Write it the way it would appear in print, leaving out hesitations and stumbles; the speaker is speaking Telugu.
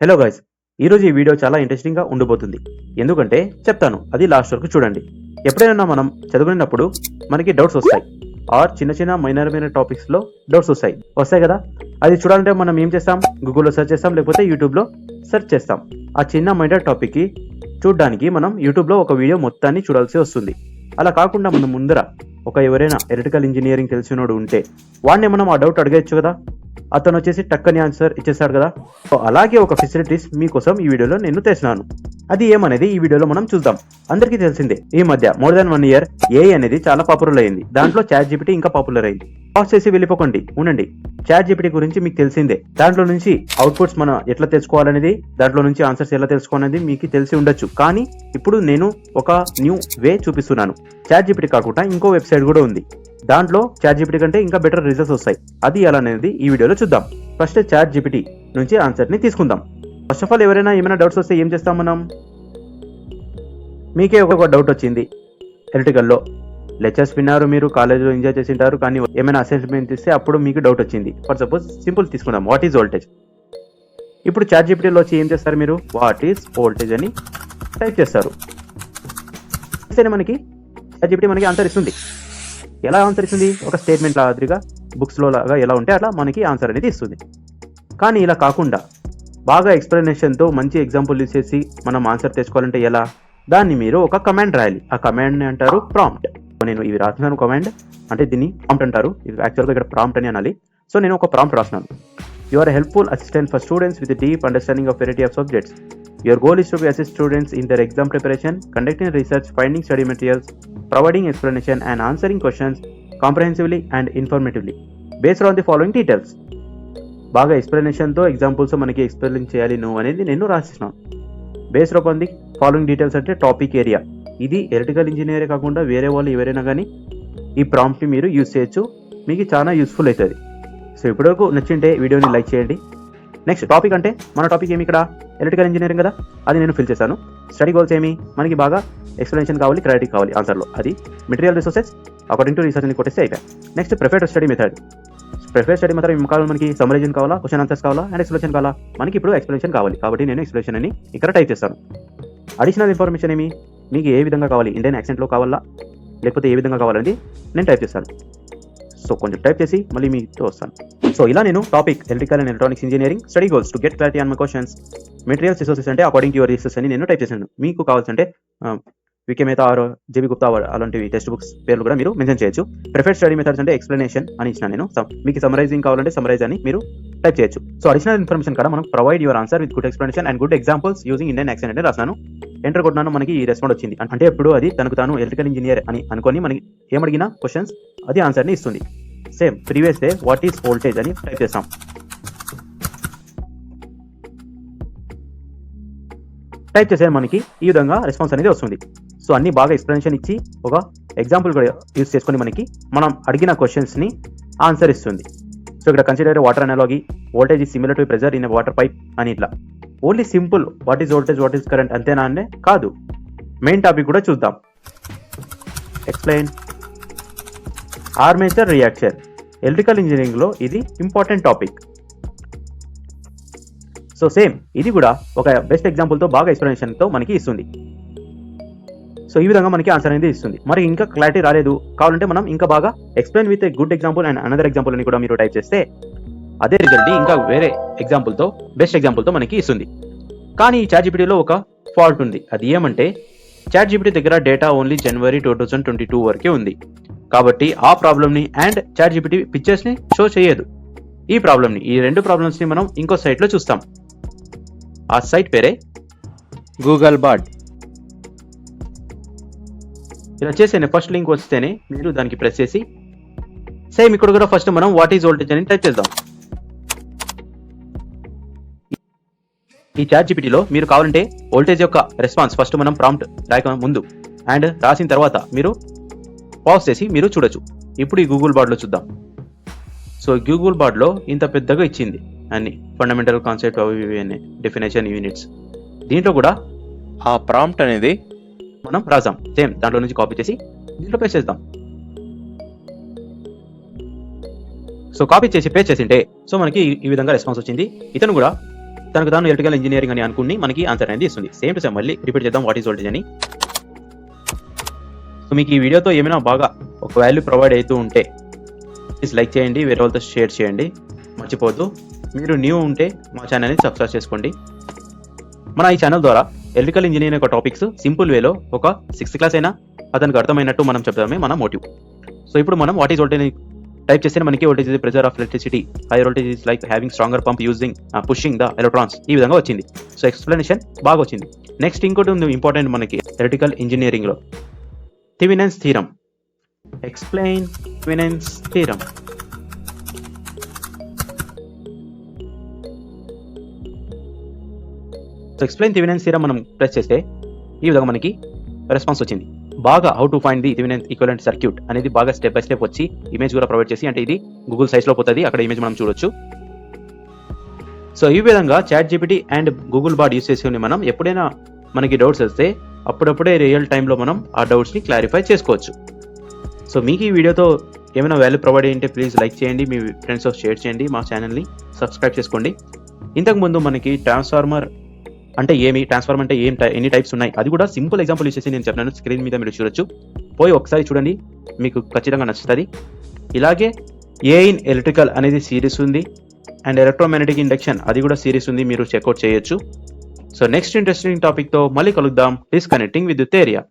హలో గైస్, ఈరోజు ఈ వీడియో చాలా ఇంట్రెస్టింగ్గా ఉండబోతుంది. ఎందుకంటే చెప్తాను, అది లాస్ట్ వరకు చూడండి. ఎప్పుడైనా మనం చదువుకునేటప్పుడు మనకి డౌట్స్ వస్తాయి, ఆర్ చిన్న చిన్న మైనర్ టాపిక్స్లో డౌట్స్ వస్తాయి కదా. అది చూడాలంటే మనం ఏం చేస్తాం, గూగుల్లో సెర్చ్ చేస్తాం, లేకపోతే యూట్యూబ్లో సెర్చ్ చేస్తాం. ఆ చిన్న మైనర్ టాపిక్కి చూడడానికి మనం యూట్యూబ్లో ఒక వీడియో మొత్తాన్ని చూడాల్సి వస్తుంది. అలా కాకుండా మనం ముందర ఎవరైనా ఎలక్ట్రికల్ ఇంజనీరింగ్ తెలిసినోడు ఉంటే వాడిని మనం ఆ డౌట్ అడగచ్చు కదా. అతను వచ్చేసి టక్కని ఆన్సర్ ఇచ్చేస్తాడు కదా. సో అలాగే ఒక ఫెసిలిటీస్ మీకోసం ఈ వీడియోలో నేను తెచ్చినాను. అది ఏమనేది ఈ వీడియోలో మనం చూద్దాం. అందరికీ తెలిసిందే, ఈ మధ్య మోర్ దాన్ 1 year ఏఐ అనేది చాలా పాపులర్ అయింది. దాంట్లో చాట్ జీపీటీ ఇంకా పాపులర్ అయింది. పాస్ చేసి వెళ్ళిపోకండి, ఉండండి. చాట్ జీపీటీ గురించి మీకు తెలిసిందే. దాంట్లో నుంచి అవుట్పుట్స్ మనం ఎట్లా తెలుసుకోవాలనేది, దాంట్లో నుంచి ఆన్సర్స్ ఎలా తెలుసుకోవాలనేది మీకు తెలిసి ఉండొచ్చు. కానీ ఇప్పుడు నేను ఒక న్యూ వే చూపిస్తున్నాను. చాట్ జీపీటీ కాకుండా ఇంకో వెబ్సైట్ కూడా ఉంది. దాంట్లో చాట్ జీపీటీ కంటే ఇంకా బెటర్ రిజల్ట్స్ వస్తాయి. అది ఎలా అనేది ఈ వీడియోలో చూద్దాం. ఫస్ట్ చాట్ జీపీటీ నుంచి ఆన్సర్ని తీసుకుందాం. ఫస్ట్ ఆఫ్ ఆల్ ఎవరైనా ఏమైనా డౌట్స్ వస్తే ఏం చేస్తాం మనం, మీకే ఒక డౌట్ వచ్చింది ఎలక్ట్రికల్లో, లెక్చర్స్ విన్నారు, మీరు కాలేజ్లో ఎంజాయ్ చేసి ఉంటారు, కానీ ఏమైనా అసెస్మెంట్ ఇస్తే అప్పుడు మీకు డౌట్ వచ్చింది. ఫర్ సపోజ్ సింపుల్ తీసుకుందాం, వాట్ ఈజ్ వోల్టేజ్. ఇప్పుడు చాట్ జీపీటీలో వచ్చి ఏం చేస్తారు మీరు, వాట్ ఈజ్ వోల్టేజ్ అని టైప్ చేస్తారు. మనకి చాట్ జీపీటీ మనకి ఆన్సర్ ఇస్తుంది. ఎలా ఆన్సర్ ఇస్తుంది, ఒక స్టేట్మెంట్ లాగా బుక్స్లో లాగా ఎలా ఉంటే అట్లా మనకి ఆన్సర్ అనేది ఇస్తుంది. కానీ ఇలా కాకుండా బాగా ఎక్స్ప్లెనేషన్తో మంచి ఎగ్జాంపుల్ యూజ్ చేసి మనం ఆన్సర్ తెచ్చుకోవాలంటే ఎలా, దాన్ని మీరు ఒక కమాండ్ రాయాలి. ఆ కమాండ్ని అంటారు ప్రాంప్ట్. నేను ఇవి రాస్తున్నాను కమాండ్, అంటే దీన్ని ప్రాంప్ట్ అంటారు. ఇది యాక్చువల్గా ఇక్కడ ప్రాంప్ట్ అని అనాలి. సో నేను ఒక ప్రాంప్ట్ రాస్తున్నాను. You are helpful assistant for students with deep understanding of variety of subjects. Your goal is to assist students in their exam preparation, conducting research, finding study materials, providing explanation and answering questions comprehensively and informatively based on the following details. బాగా ఎక్స్ప్లెనేషన్తో ఎగ్జాంపుల్స్ మనకి ఎక్స్ప్లెయిన్ చేయాలి నువ్వు అనేది నేను రాసిస్తున్నాను. Based on the following details అంటే టాపిక్ ఏరియా. ఇది ఎలక్ట్రికల్ ఇంజనీరే కాకుండా వేరే వాళ్ళు ఎవరైనా కానీ ఈ ప్రాంప్ట్ని మీరు యూజ్ చేయొచ్చు. మీకు చాలా యూస్ఫుల్ అవుతుంది. సో ఇప్పటివరకు నచ్చింటే వీడియోని లైక్ చేయండి. నెక్స్ట్ టాపిక్ అంటే మన టాపిక్ ఏమి ఇక్కడ, ఎలక్ట్రికల్ ఇంజనీరింగ్ కదా, అది నేను ఫిల్ చేశాను. స్టడీ గోల్స్ ఏమి, మనకి బాగా ఎక్స్ప్లెనేషన్ కావాలి, క్లారిటీ కావాలి ఆన్సర్లో. అది material resources according to research అని కొట్టేస్తే అయిపోయి. Next preferred study method. Preferred study method ఏం కావాలి, మనకి సమ్మరైజేషన్ కావాలా, క్వశ్చన్ ఆన్సర్స్ కావాలా, అండ్ ఎక్స్ప్లెనేషన్ కావాలా. మనకి ఇప్పుడు ఎక్స్ప్లెనేషన్ కావాలి కాబట్టి నేను ఎక్స్ప్లెనేషన్ అని ఇక్కడ టైప్ చేస్తాను. అడిషనల్ ఇన్ఫర్మేషన్ ఏమి, మీకు ఏ విధంగా కావాలి, ఇండియన్ యాక్సెంట్లో కావాలా లేకపోతే ఏ విధంగా కావాలని నేను టైప్ చేస్తాను. సో కొంచెం టైప్ చేసి మళ్ళీ మీతో వస్తాను. సో ఇలా నేను topic electrical and electronics engineering study goals to get clarity on my questions, materials resources అంటే అకార్డింగ్ టు యువర్ రిసోర్స్ అని నేను టైప్ చేశాను. మీకు కావాల్సింటే VK Mehta are JB Gupta అలాంటివి టెక్స్ట్ బుక్స్ పేర్లు కూడా మీరు మెన్షన్ చేయొచ్చు. ప్రిఫర్డ్ స్టడీ మెథడ్స్ అంటే ఎక్స్ప్లెనేషన్ అని ఇచ్చిన నేను. మీకు సమరైజింగ్ కావాలంటే సమరైజ్ అని మీరు టైప్ చేయొచ్చు. సో అడిషనల్ ఇన్ఫర్మేషన్ కూడా మనం provide your answer with good explanation and good examples using Indian accent అంటే రాస్తాను. ఎంటర్ కొట్టినాను, మనకి ఈ రెస్పాండ్ వచ్చింది. అంటే ఇప్పుడు అది తనకు తాను ఎలక్ట్రికల్ ఇంజనీర్ అని అనుకొని మనకి ఏమడిగినా క్వశ్చన్స్ అది ఆన్సర్ని ఇస్తుంది. Same previous day what is voltage అని టైప్ చేస్తాం. టైప్ చేసే మనకి ఈ విధంగా రెస్పాన్స్ అనేది వస్తుంది. సో అన్ని బాగా ఎక్స్ప్లెనేషన్ ఇచ్చి ఒక ఎగ్జాంపుల్ కూడా యూజ్ చేసుకొని మనకి మనం అడిగిన క్వశ్చన్స్ని ఆన్సర్ ఇస్తుంది. సో ఇక్కడ consider water analogy, voltage is similar to pressure in water pipe అని ఇట్లా. Only simple what is voltage, what is current అంతేనా అంటే కాదు. మెయిన్ టాపిక్ కూడా చూద్దాం. Explain armature reaction. ఎలక్ట్రికల్ ఇంజనీరింగ్లో ఇది ఇంపార్టెంట్ టాపిక్. సో సేమ్ ఇది కూడా ఒక బెస్ట్ ఎగ్జాంపుల్తో బాగా ఎక్స్ప్లెనేషన్తో మనకి ఇస్తుంది. సో ఈ విధంగా మనకి ఆన్సర్ అనేది ఇస్తుంది. మరి ఇంకా క్లారిటీ రాలేదు కావాలంటే మనం ఇంకా బాగా explain with a good example and another example అని కూడా మీరు టైప్ చేస్తే అదే రిజల్ట్ ఇంకా వేరే ఎగ్జాంపుల్తో బెస్ట్ ఎగ్జాంపుల్తో మనకి ఇస్తుంది. కానీ ఈ చాట్ జీపీటీలో ఒక ఫాల్ట్ ఉంది. అది ఏమంటే చాట్ జీపీటీ దగ్గర డేటా ఓన్లీ January 2022 వరకే ఉంది. కాబట్టి ఆ ప్రాబ్లమ్ని అండ్ చాట్ జీపీటీ పిక్చర్స్ని షో చేయదు. ఈ ప్రాబ్లమ్ని, ఈ రెండు ప్రాబ్లమ్స్ని మనం ఇంకో సైట్లో చూస్తాం. ఆ సైట్ పేరే గూగుల్ బార్డ్. ఇలా చేసేనే ఫస్ట్ లింక్ వస్తేనే మీరు దానికి ప్రెస్ చేసి సేమ్ ఇక్కడ కూడా ఫస్ట్ మనం వాట్ ఈజ్ వోల్టేజ్ అని టైప్ చేద్దాం. ఈ చాట్ జీపీటీలో మీరు కావాలంటే వోల్టేజ్ యొక్క రెస్పాన్స్ ఫస్ట్ మనం ప్రాంప్ట్ రాయక ముందు అండ్ రాసిన తర్వాత మీరు పాజ్ చేసి మీరు చూడొచ్చు. ఇప్పుడు ఈ గూగుల్ బార్డ్లో చూద్దాం. సో గూగుల్ బార్డ్లో ఇంత పెద్దగా ఇచ్చింది అన్ని ఫండమెంటల్ కాన్సెప్ట్ అవి అన్ని డెఫినేషన్ యూనిట్స్. దీంట్లో కూడా ఆ ప్రాంప్ట్ అనేది మనం రాసాం. సేమ్ దాంట్లో నుంచి కాపీ చేసి దీంట్లో పేస్ట్ చేద్దాం. సో కాపీ చేసి పేస్ట్ చేసింటే సో మనకి ఈ విధంగా రెస్పాన్స్ వచ్చింది. ఇతను కూడా తనకు తాను ఎలక్ట్రికల్ ఇంజనీరింగ్ అని అనుకుని మనకి ఆన్సర్ అనేది ఇస్తుంది. సేమ్ టు సేమ్ మళ్ళీ రిపీట్ చేద్దాం వాట్ ఈజ్ వోల్టేజ్ అని. సో మీకు ఈ వీడియోతో ఏమైనా బాగా ఒక వాల్యూ ప్రొవైడ్ అవుతూ ఉంటే ప్లీజ్ లైక్ చేయండి, వేరే వాళ్ళతో షేర్ చేయండి, మర్చిపోద్దు. మీరు న్యూ ఉంటే మా ఛానల్ని సబ్స్క్రైబ్ చేసుకోండి. మన ఈ ఛానల్ ద్వారా ఎలక్ట్రికల్ ఇంజనీరింగ్ యొక్క టాపిక్స్ సింపుల్ వేలో ఒక 6th క్లాస్ అయినా అతనికి అర్థమైనట్టు మనం చెప్పడమే మన మోటివ్. సో ఇప్పుడు మనం వాట్ ఈజ్ వోల్టేజ్ టైప్ చేస్తే మనకి voltage is pressure of electricity, high voltage is like having stronger pump using pushing the electrons, ఈ విధంగా వచ్చింది. సో ఎక్స్ప్లెనేషన్ బాగా వచ్చింది. నెక్స్ట్ ఇంకోటి ఉంది ఇంపార్టెంట్ మనకి ఎలక్ట్రికల్ ఇంజనీరింగ్లో, Thevenin's theorem. Explain Thevenin's theorem. So explain Thevenin's theorem మనం ప్రెస్ చేస్తే ఈ విధంగా మనకి రెస్పాన్స్ వచ్చింది. బాగా how to find the Thevenin equivalent circuit అనేది బాగా స్టెప్ బై స్టెప్ వచ్చి ఇమేజ్ కూడా ప్రొవైడ్ చేసి, అంటే ఇది గూగుల్ సైట్స్లో పోతుంది, అక్కడ ఇమేజ్ మనం చూడొచ్చు. సో ఈ విధంగా chat GPT and Google bot use చేసుకుని మనం ఎప్పుడైనా మనకి డౌట్స్ వస్తే అప్పుడప్పుడే రియల్ టైంలో మనం ఆ డౌట్స్ని క్లారిఫై చేసుకోవచ్చు. సో మీకు ఈ వీడియోతో ఏమైనా వాల్యూ ప్రొవైడ్ అయ్యింటే ప్లీజ్ లైక్ చేయండి, మీ ఫ్రెండ్స్తో షేర్ చేయండి, మా ఛానల్ని సబ్స్క్రైబ్ చేసుకోండి. ఇంతకుముందు మనకి ట్రాన్స్ఫార్మర్ అంటే ఏమి, ట్రాన్స్ఫార్మర్ అంటే ఎన్ని టైప్స్ ఉన్నాయి, అది కూడా సింపుల్ ఎగ్జాంపుల్ యూస్ చేసి నేను చెప్పినాను. స్క్రీన్ మీద మీరు చూడొచ్చు, పోయి ఒకసారి చూడండి, మీకు ఖచ్చితంగా నచ్చుతుంది. ఇలాగే ఏ ఇన్ ఎలక్ట్రికల్ అనేది సిరీస్ ఉంది, అండ్ ఎలక్ట్రోమాగ్నెటిక్ ఇండక్షన్ అది కూడా సిరీస్ ఉంది, మీరు చెక్అవుట్ చేయొచ్చు. సో నెక్స్ట్ ఇంట్రెస్టింగ్ టాపిక్తో మళ్ళీ కలుద్దాం. డిస్కనెక్టింగ్ విద్యుత్ ఏరియా.